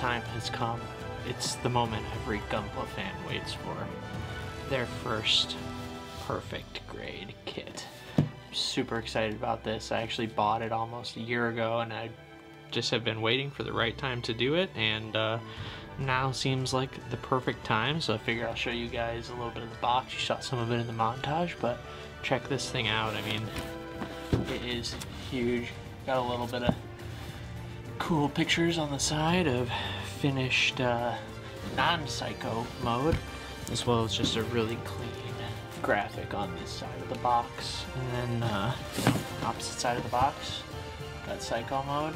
time has come. It's the moment every Gunpla fan waits for. Their first perfect grade kit. I'm super excited about this. I actually bought it almost a year ago and I just have been waiting for the right time to do it, and now seems like the perfect time, so I figure I'll show you guys a little bit of the box. You saw some of it in the montage, but check this thing out. I mean, it is huge. Got a little bit of cool pictures on the side of finished non-psycho mode, as well as just a really clean graphic on this side of the box. And then, you know, opposite side of the box, got psycho mode.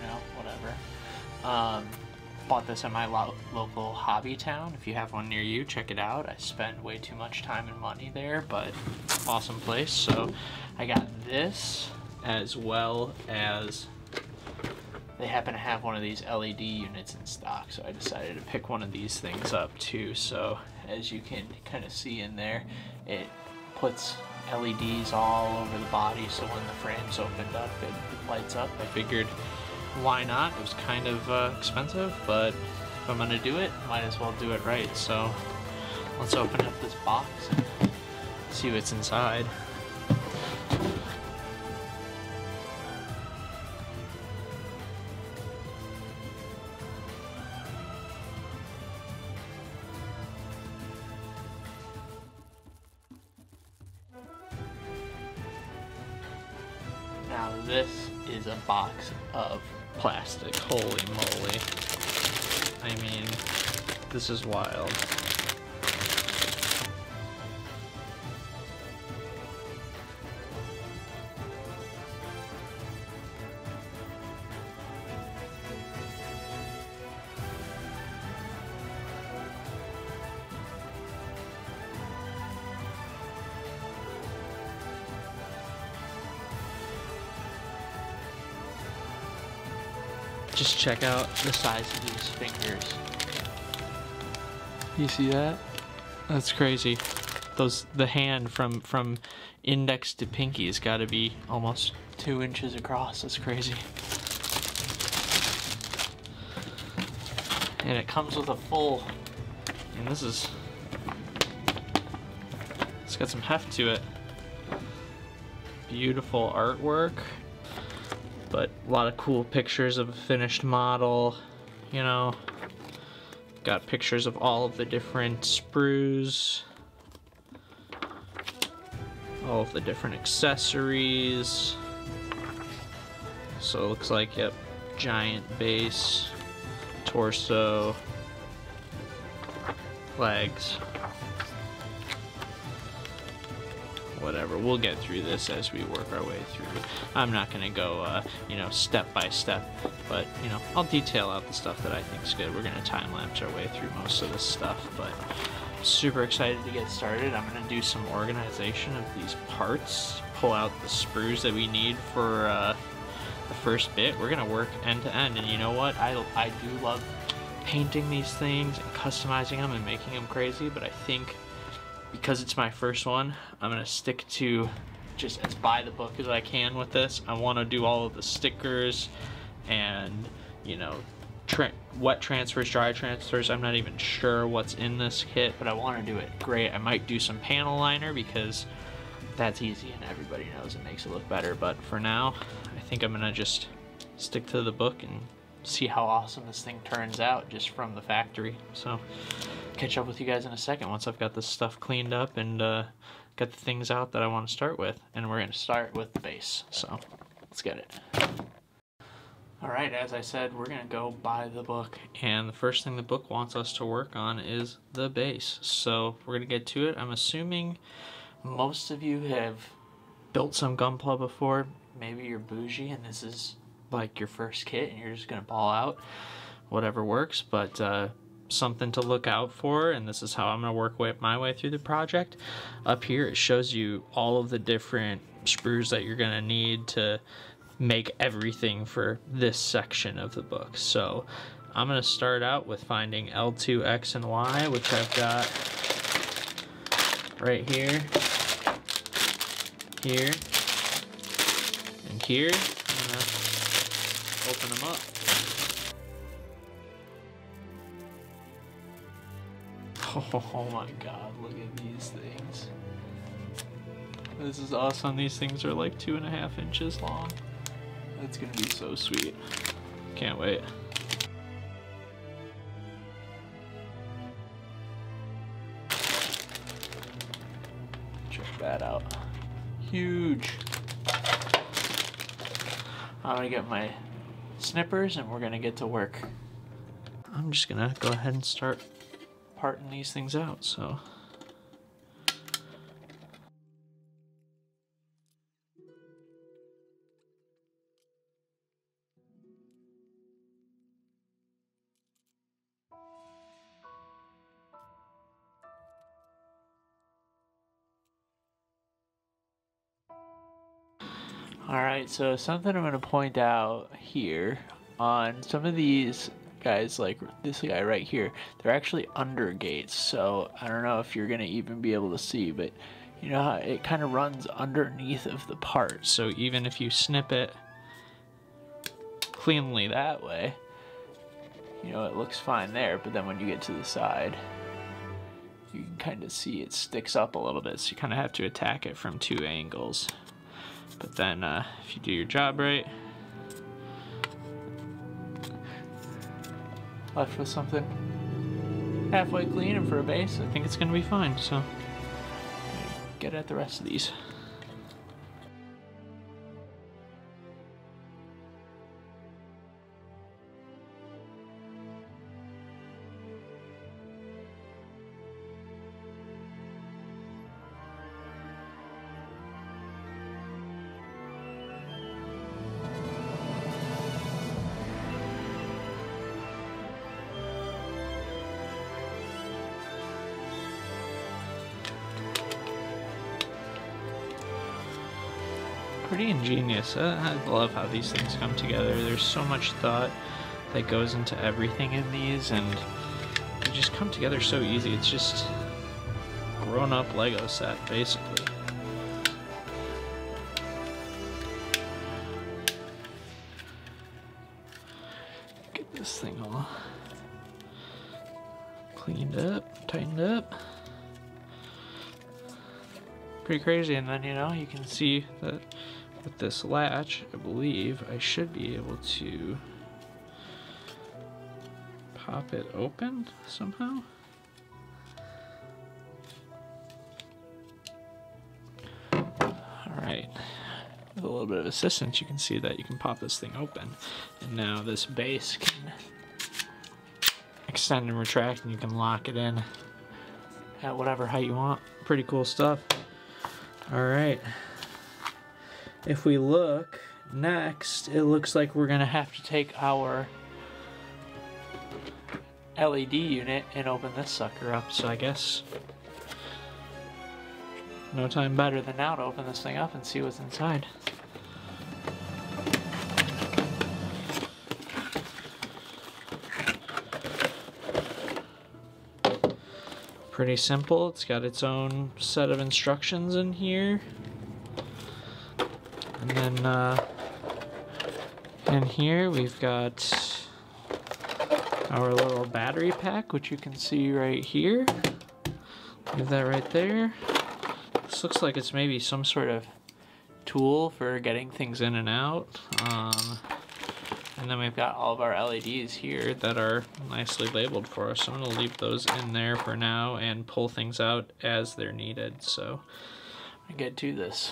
You know, whatever. Bought this at my local hobby town. If you have one near you, check it out. I spend way too much time and money there, but awesome place. So I got this, as well as they happen to have one of these LED units in stock, so I decided to pick one of these things up too. So as you can kind of see in there, it puts LEDs all over the body, so when the frame's opened up, it lights up. I figured, why not? It was kind of expensive, but if I'm gonna do it, might as well do it right. So let's open up this box and see what's inside. Now this is a box of plastic. Holy moly. I mean, this is wild. Just check out the size of these fingers. You see that? That's crazy. The hand from index to pinky has got to be almost 2 inches across. That's crazy. And it comes with a full, and it's got some heft to it. Beautiful artwork. But a lot of cool pictures of a finished model, you know. Got pictures of all of the different sprues, all of the different accessories. So it looks like, yep, giant base, torso, legs. Whatever, we'll get through this as we work our way through. I'm not gonna go, you know, step by step, but, you know, I'll detail out the stuff that I think is good. We're gonna time lapse our way through most of this stuff, but super excited to get started. I'm gonna do some organization of these parts, pull out the sprues that we need for the first bit. We're gonna work end to end, and you know what? I do love painting these things and customizing them and making them crazy, but I think because it's my first one, I'm gonna stick to just as by the book as I can with this. I want to do all of the stickers and, you know, wet transfers, dry transfers. I'm not even sure what's in this kit, but I want to do it great. I might do some panel liner because that's easy and everybody knows it makes it look better. But for now, I think I'm gonna just stick to the book and see how awesome this thing turns out just from the factory. So catch up with you guys in a second once I've got this stuff cleaned up and got the things out that I want to start with. And we're going to start with the base, so let's get it. Alright, as I said, we're going to go by the book, and the first thing the book wants us to work on is the base. So we're going to get to it. I'm assuming most of you have built some Gunpla before. Maybe you're bougie and this is like your first kit and you're just going to ball out. Whatever works, but something to look out for, and this is how I'm going to work my way through the project. Up here it shows you all of the different sprues that you're going to need to make everything for this section of the book. So I'm going to start out with finding L2, X, and Y, which I've got right here, here, and here. I'm going to open them up. Oh my god, look at these things. This is awesome. These things are like 2.5 inches long. That's gonna be so sweet. Can't wait. Check that out. Huge. I'm gonna get my snippers and we're gonna get to work. I'm just gonna go ahead and start parting these things out, so. Alright, so something I'm going to point out here on some of these guys, like this guy right here, they're actually under gates, so I don't know if you're going to even be able to see, but you know how it kind of runs underneath of the part, so even if you snip it cleanly that way, you know, it looks fine there, but then when you get to the side, you can kind of see it sticks up a little bit, so you kind of have to attack it from 2 angles. But then if you do your job right, left with something halfway clean and for a base, I think it's going to be fine. So get at the rest of these. Pretty ingenious. I love how these things come together. There's so much thought that goes into everything in these, and they just come together so easy. It's just a grown-up Lego set, basically. Get this thing all cleaned up, tightened up. Pretty crazy, and then, you know, you can see that with this latch, I believe I should be able to pop it open somehow. Alright, with a little bit of assistance, you can see that you can pop this thing open, and now this base can extend and retract, and you can lock it in at whatever height you want. Pretty cool stuff. Alright, if we look next, it looks like we're gonna have to take our LED unit and open this sucker up, so I guess no time better than now to open this thing up and see what's inside. Pretty simple. It's got its own set of instructions in here. And then in here we've got our little battery pack, which you can see right here. Leave that right there. This looks like it's maybe some sort of tool for getting things in and out. And then we've got all of our LEDs here that are nicely labeled for us. So I'm going to leave those in there for now and pull things out as they're needed. So I get to this.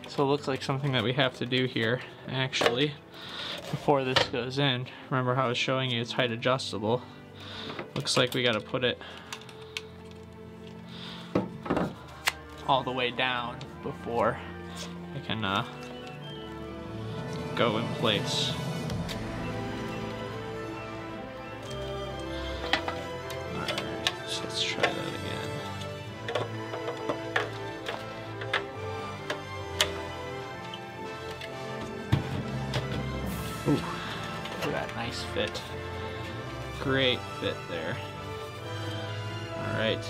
So it looks like something that we have to do here, actually, before this goes in. Remember how I was showing you it's height adjustable? Looks like we gotta put it all the way down before I can go in place. Alright, so let's try that again. Ooh, look at that nice fit. Great fit there. Alright.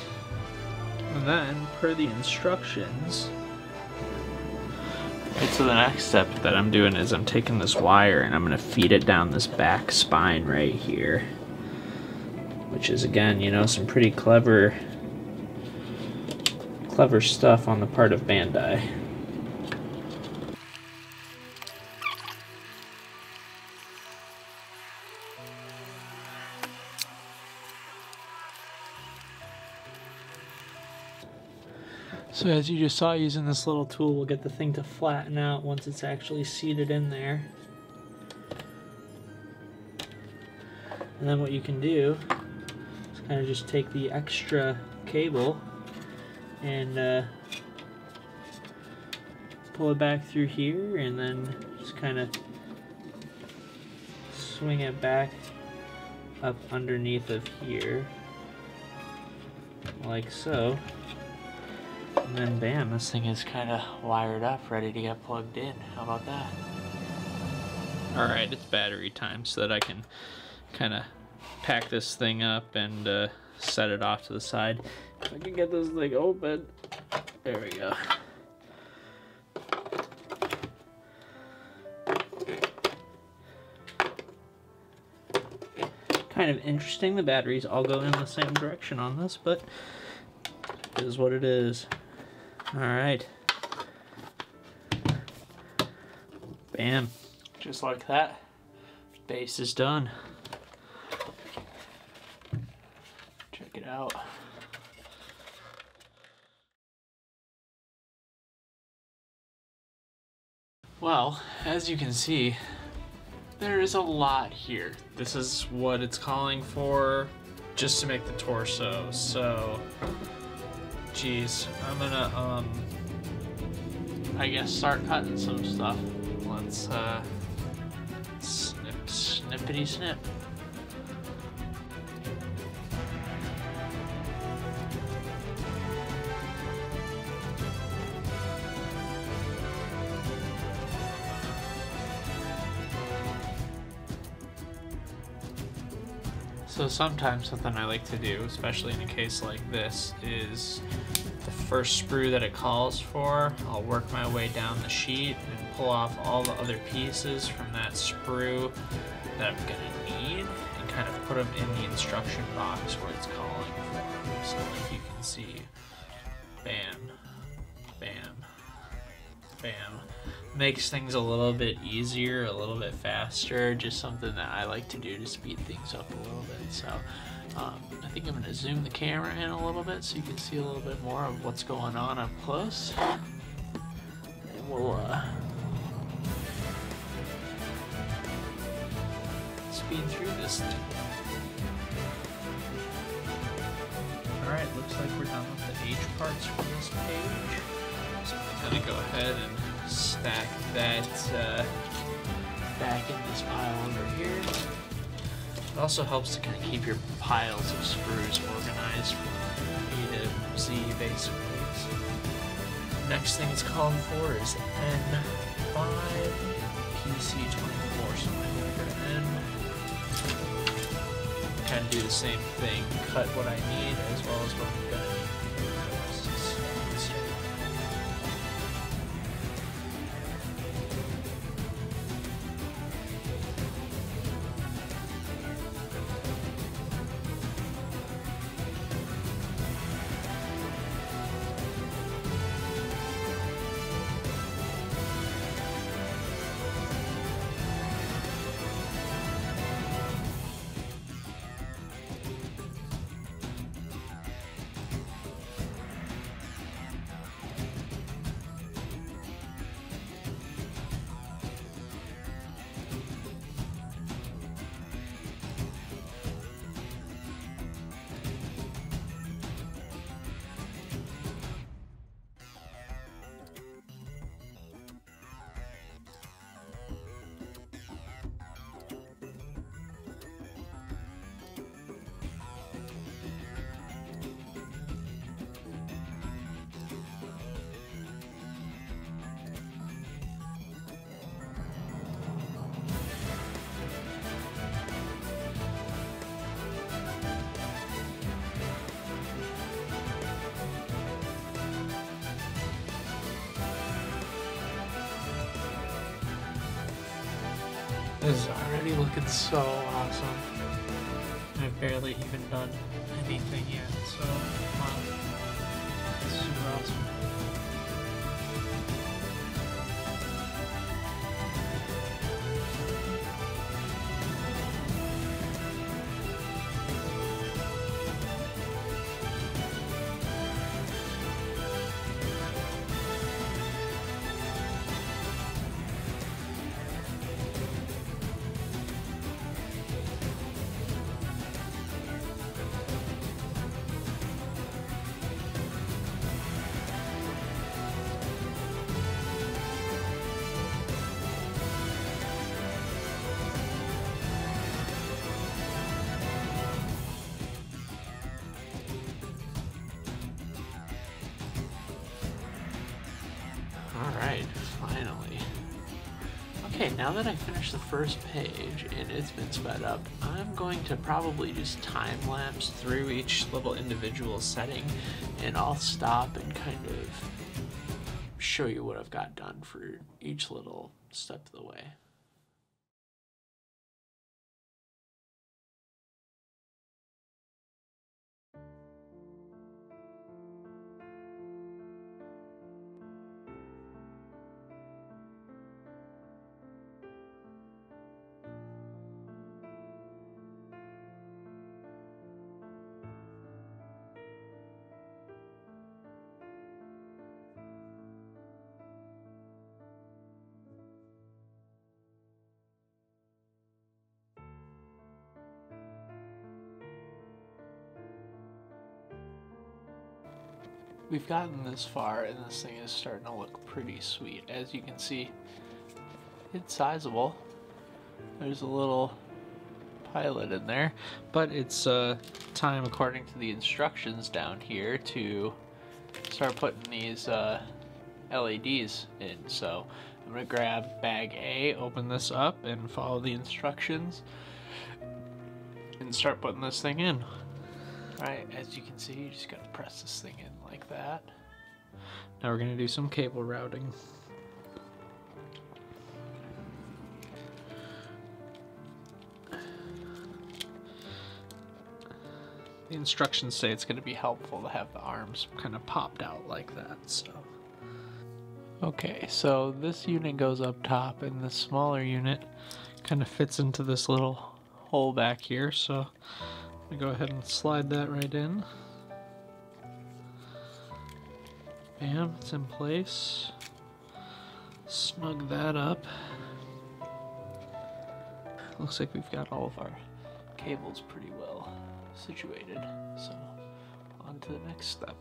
And then, per the instructions, right, so the next step that I'm doing is I'm taking this wire and I'm going to feed it down this back spine right here. Which is, again, you know, some pretty clever stuff on the part of Bandai. So as you just saw, using this little tool, we'll get the thing to flatten out once it's actually seated in there. And then what you can do is kind of just take the extra cable and pull it back through here, and then just kind of swing it back up underneath of here, like so. And then bam, this thing is kind of wired up, ready to get plugged in. How about that? Alright, it's battery time so that I can kind of pack this thing up and set it off to the side. If I can get this thing open. There we go. Kind of interesting, the batteries all go in the same direction on this, but it is what it is. Alright. Bam. Just like that. Base is done. Check it out. Well, as you can see, there is a lot here. This is what it's calling for just to make the torso, so geez, I'm gonna I guess start cutting some stuff. Let's snippity snip. So sometimes something I like to do, especially in a case like this, is the first sprue that it calls for, I'll work my way down the sheet and pull off all the other pieces from that sprue that I'm gonna need and kind of put them in the instruction box where it's calling for. So like you can see, bam, bam, bam. Makes things a little bit easier, a little bit faster, just something that I like to do to speed things up a little bit. So I think I'm going to zoom the camera in a little bit so you can see a little bit more of what's going on up close. And we'll speed through this thing. Alright, looks like we're done with the H parts from this page. So I'm going to go ahead and stack that back in this pile over here. It also helps to kind of keep your piles of sprues organized from A to Z, basically. So next thing it's calling for is N5 PC24. So I'm going to go to N. Kind of do the same thing, cut what I need as well as what I'm going to need. This is already looking so awesome. I've barely even done anything yet, so wow. It's super awesome. Alright, finally. Okay, now that I finished the first page and it's been sped up, I'm going to probably just time lapse through each little individual setting, and I'll stop and kind of show you what I've got done for each little step of the way. We've gotten this far and this thing is starting to look pretty sweet. As you can see, it's sizable. There's a little pilot in there, but it's time, according to the instructions down here, to start putting these LEDs in. So I'm gonna grab bag A, open this up, and follow the instructions and start putting this thing in. Alright, as you can see, you just gotta press this thing in like that. Now we're gonna do some cable routing. The instructions say it's gonna be helpful to have the arms kind of popped out like that, so. Okay, so this unit goes up top and the smaller unit kind of fits into this little hole back here, so I'm gonna go ahead and slide that right in. Bam, it's in place. Snug that up. Looks like we've got all of our cables pretty well situated, so on to the next step.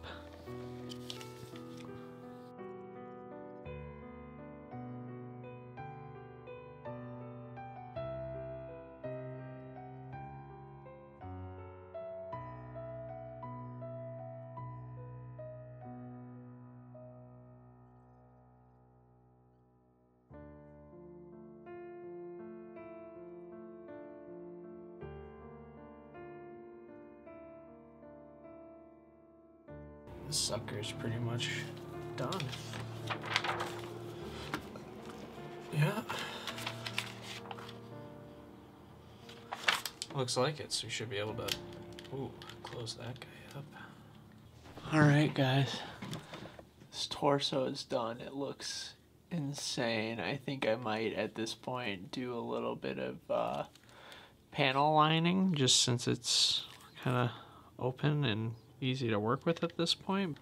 This sucker's pretty much done. Yeah. Looks like it, so we should be able to close that guy up. Alright guys, this torso is done. It looks insane. I think I might at this point do a little bit of panel lining, just since it's kind of open and easy to work with at this point.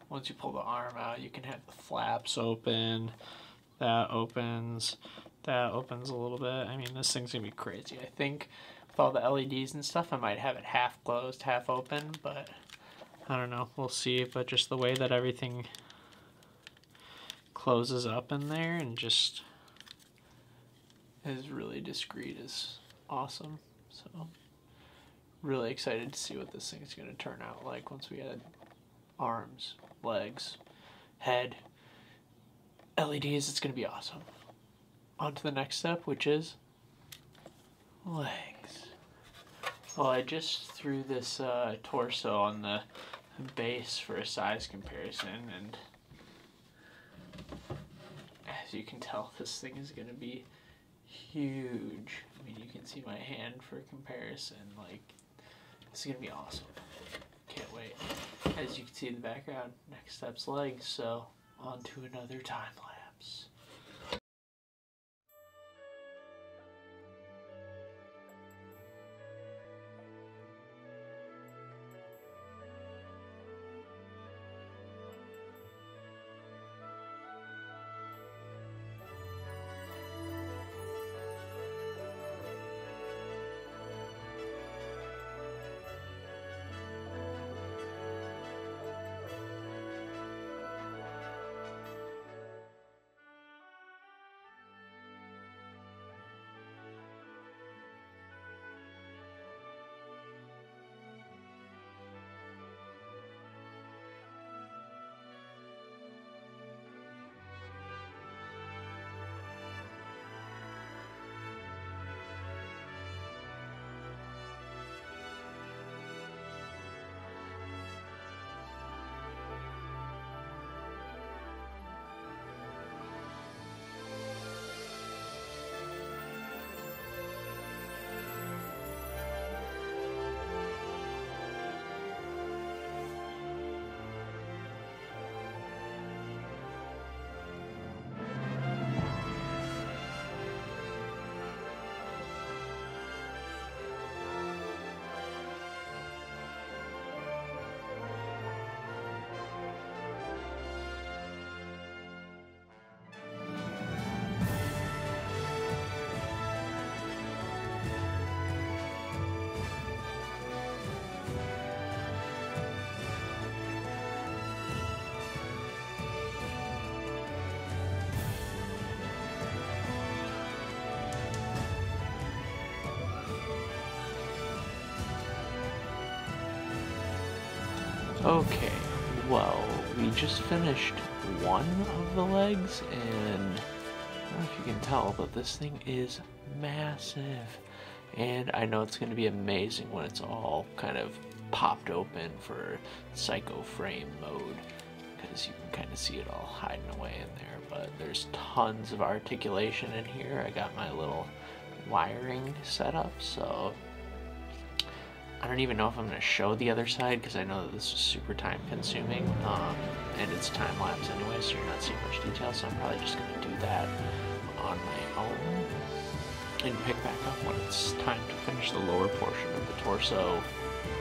Once you pull the arm out, you can have the flaps open. That opens a little bit. I mean, this thing's gonna be crazy. I think with all the LEDs and stuff, I might have it half closed, half open, but I don't know, we'll see. But just the way that everything closes up in there and just is really discreet is awesome. So really excited to see what this thing's gonna turn out like once we add arms, legs, head, LEDs. It's gonna be awesome. On to the next step, which is legs. Well, I just threw this torso on the base for a size comparison, and as as you can tell, this thing is going to be huge. I mean, you can see my hand for comparison. Like, this is going to be awesome. Can't wait. As you can see in the background, next step's legs, so on to another time lapse. Okay, well, we just finished one of the legs, and I don't know if you can tell, but this thing is massive. And I know it's going to be amazing when it's all kind of popped open for psycho frame mode, because you can kind of see it all hiding away in there. But there's tons of articulation in here. I got my little wiring set up, so I don't even know if I'm going to show the other side, because I know that this is super time consuming, and it's time lapse anyway, so you're not seeing much detail, so I'm probably just going to do that on my own and pick back up when it's time to finish the lower portion of the torso,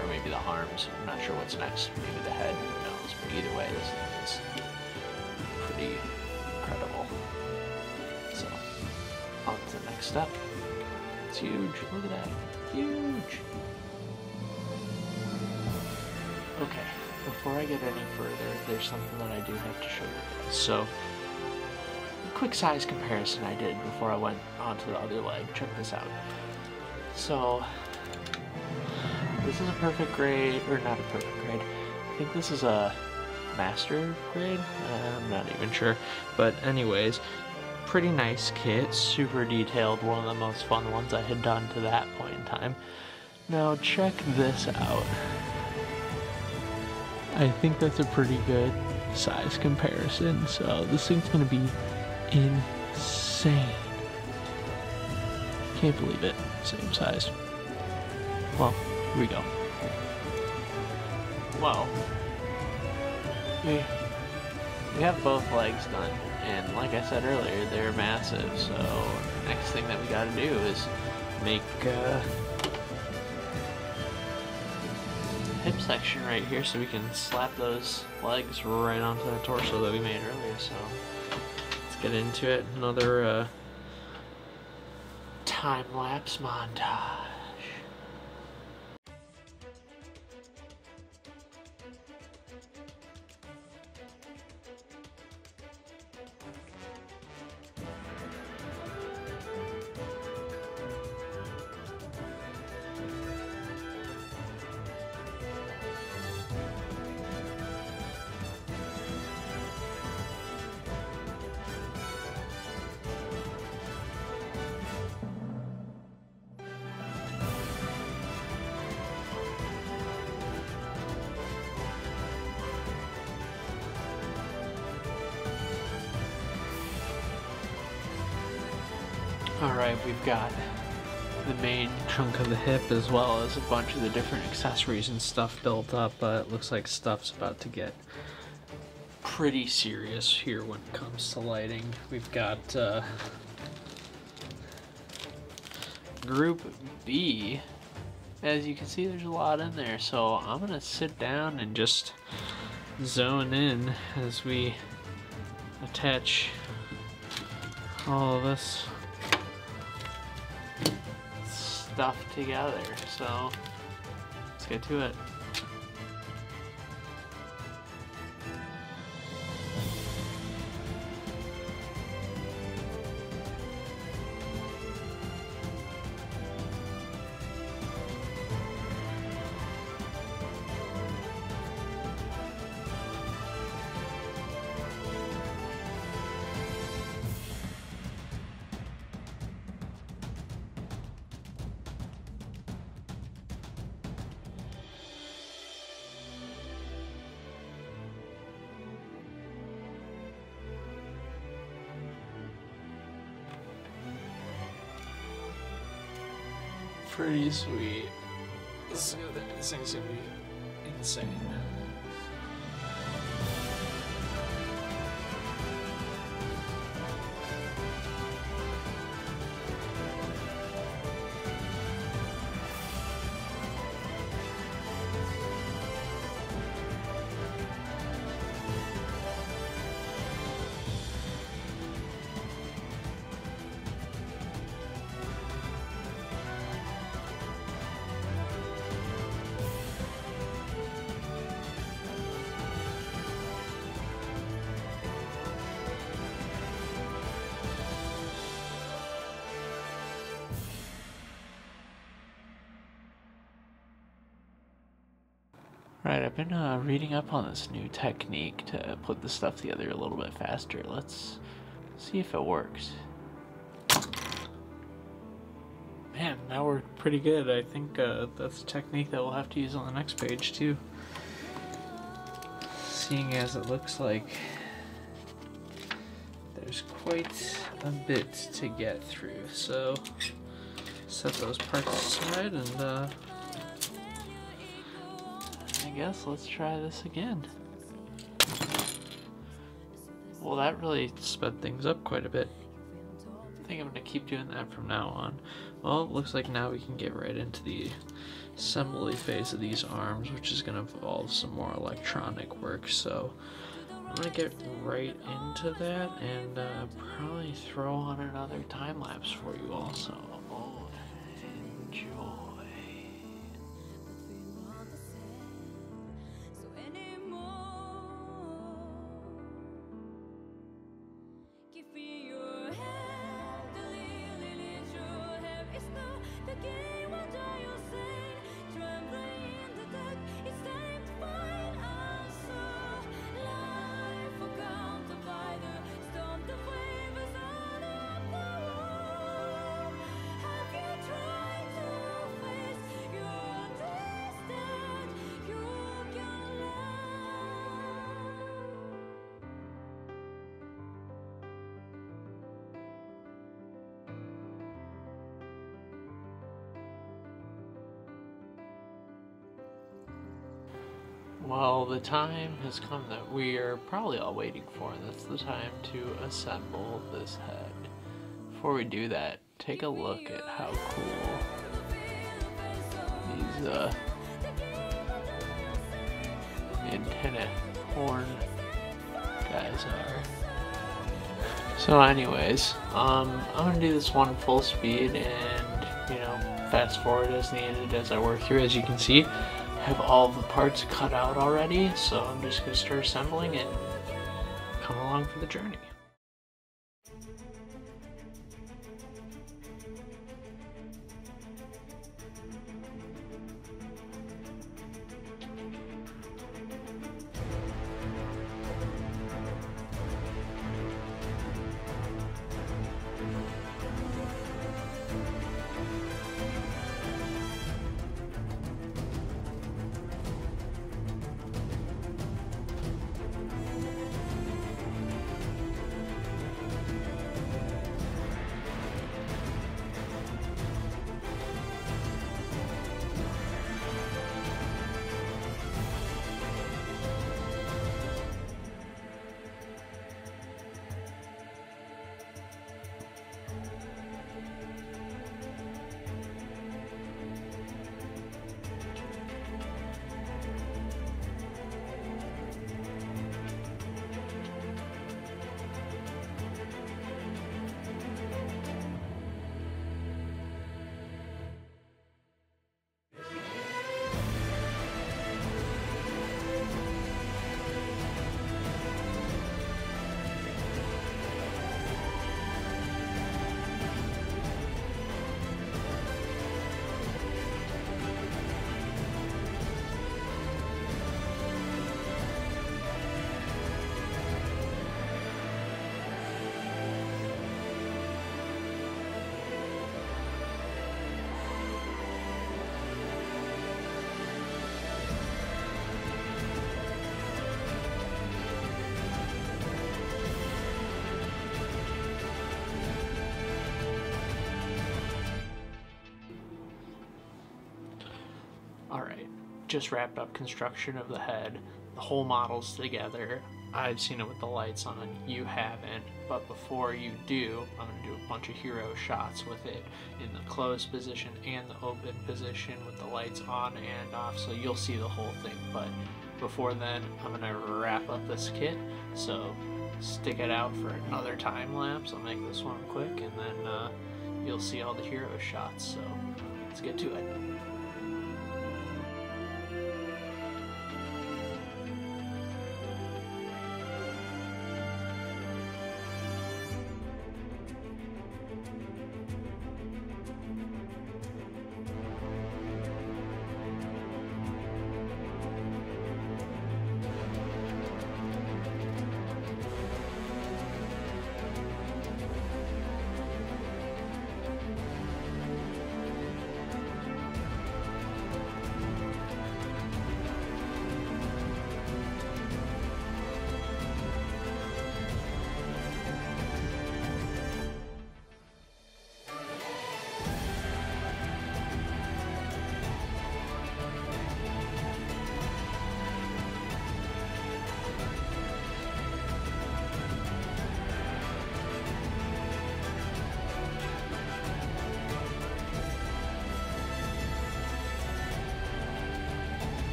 or maybe the arms. I'm not sure what's next, maybe the head, who knows, but either way, this thing is pretty incredible. So, on to the next step. It's huge, look at that, huge! Okay, before I get any further, there's something that I do have to show you guys. So, quick size comparison I did before I went onto the other leg. Check this out. So, this is a perfect grade, or not a perfect grade. I think this is a master grade? I'm not even sure. But anyways, pretty nice kit, super detailed, one of the most fun ones I had done to that point in time. Now, check this out. I think that's a pretty good size comparison, so this thing's gonna be insane. Can't believe it, same size. Well, here we go. Well, we have both legs done, and like I said earlier, they're massive, so next thing that we gotta do is make hip section right here so we can slap those legs right onto the torso that we made earlier. So let's get into it. Another time-lapse montage. Alright, we've got the main chunk of the hip as well as a bunch of the different accessories and stuff built up, but it looks like stuff's about to get pretty serious here when it comes to lighting. We've got Group B. As you can see, there's a lot in there, so I'm gonna sit down and just zone in as we attach all of this stuff together. So let's get to it. Pretty sweet. This thing's gonna be insane. Right, I've been reading up on this new technique to put the stuff together a little bit faster. Let's see if it works. Man, now we're pretty good. I think that's a technique that we'll have to use on the next page too. Seeing as it looks like there's quite a bit to get through. So set those parts aside and I guess let's try this again. Well, that really sped things up quite a bit. I think I'm going to keep doing that from now on. Well, it looks like now we can get right into the assembly phase of these arms, which is going to involve some more electronic work. So I'm going to get right into that and probably throw on another time lapse for you also. Enjoy. Well, the time has come that we are probably all waiting for, and that's the time to assemble this head. Before we do that, take a look at how cool these antenna horn guys are. So anyways, I'm gonna do this one full speed and, you know, fast forward as needed as I work through. As you can see, I have all the parts cut out already, so I'm just gonna start assembling and come along for the journey. Alright, just wrapped up construction of the head. The whole model's together. I've seen it with the lights on, you haven't, but before you do, I'm going to do a bunch of hero shots with it in the closed position and the open position with the lights on and off, so you'll see the whole thing. But before then, I'm going to wrap up this kit, so stick it out for another time lapse. I'll make this one quick, and then you'll see all the hero shots, so let's get to it.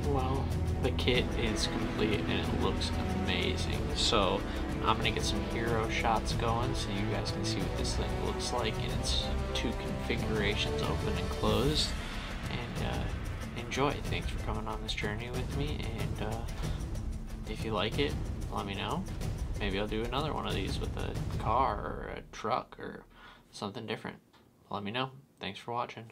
Well, the kit is complete and it looks amazing. So I'm gonna get some hero shots going so you guys can see what this thing looks like in its two configurations, open and closed. And enjoy. Thanks for coming on this journey with me, and if you like it, let me know. Maybe I'll do another one of these with a car or a truck or something different. Let me know. Thanks for watching.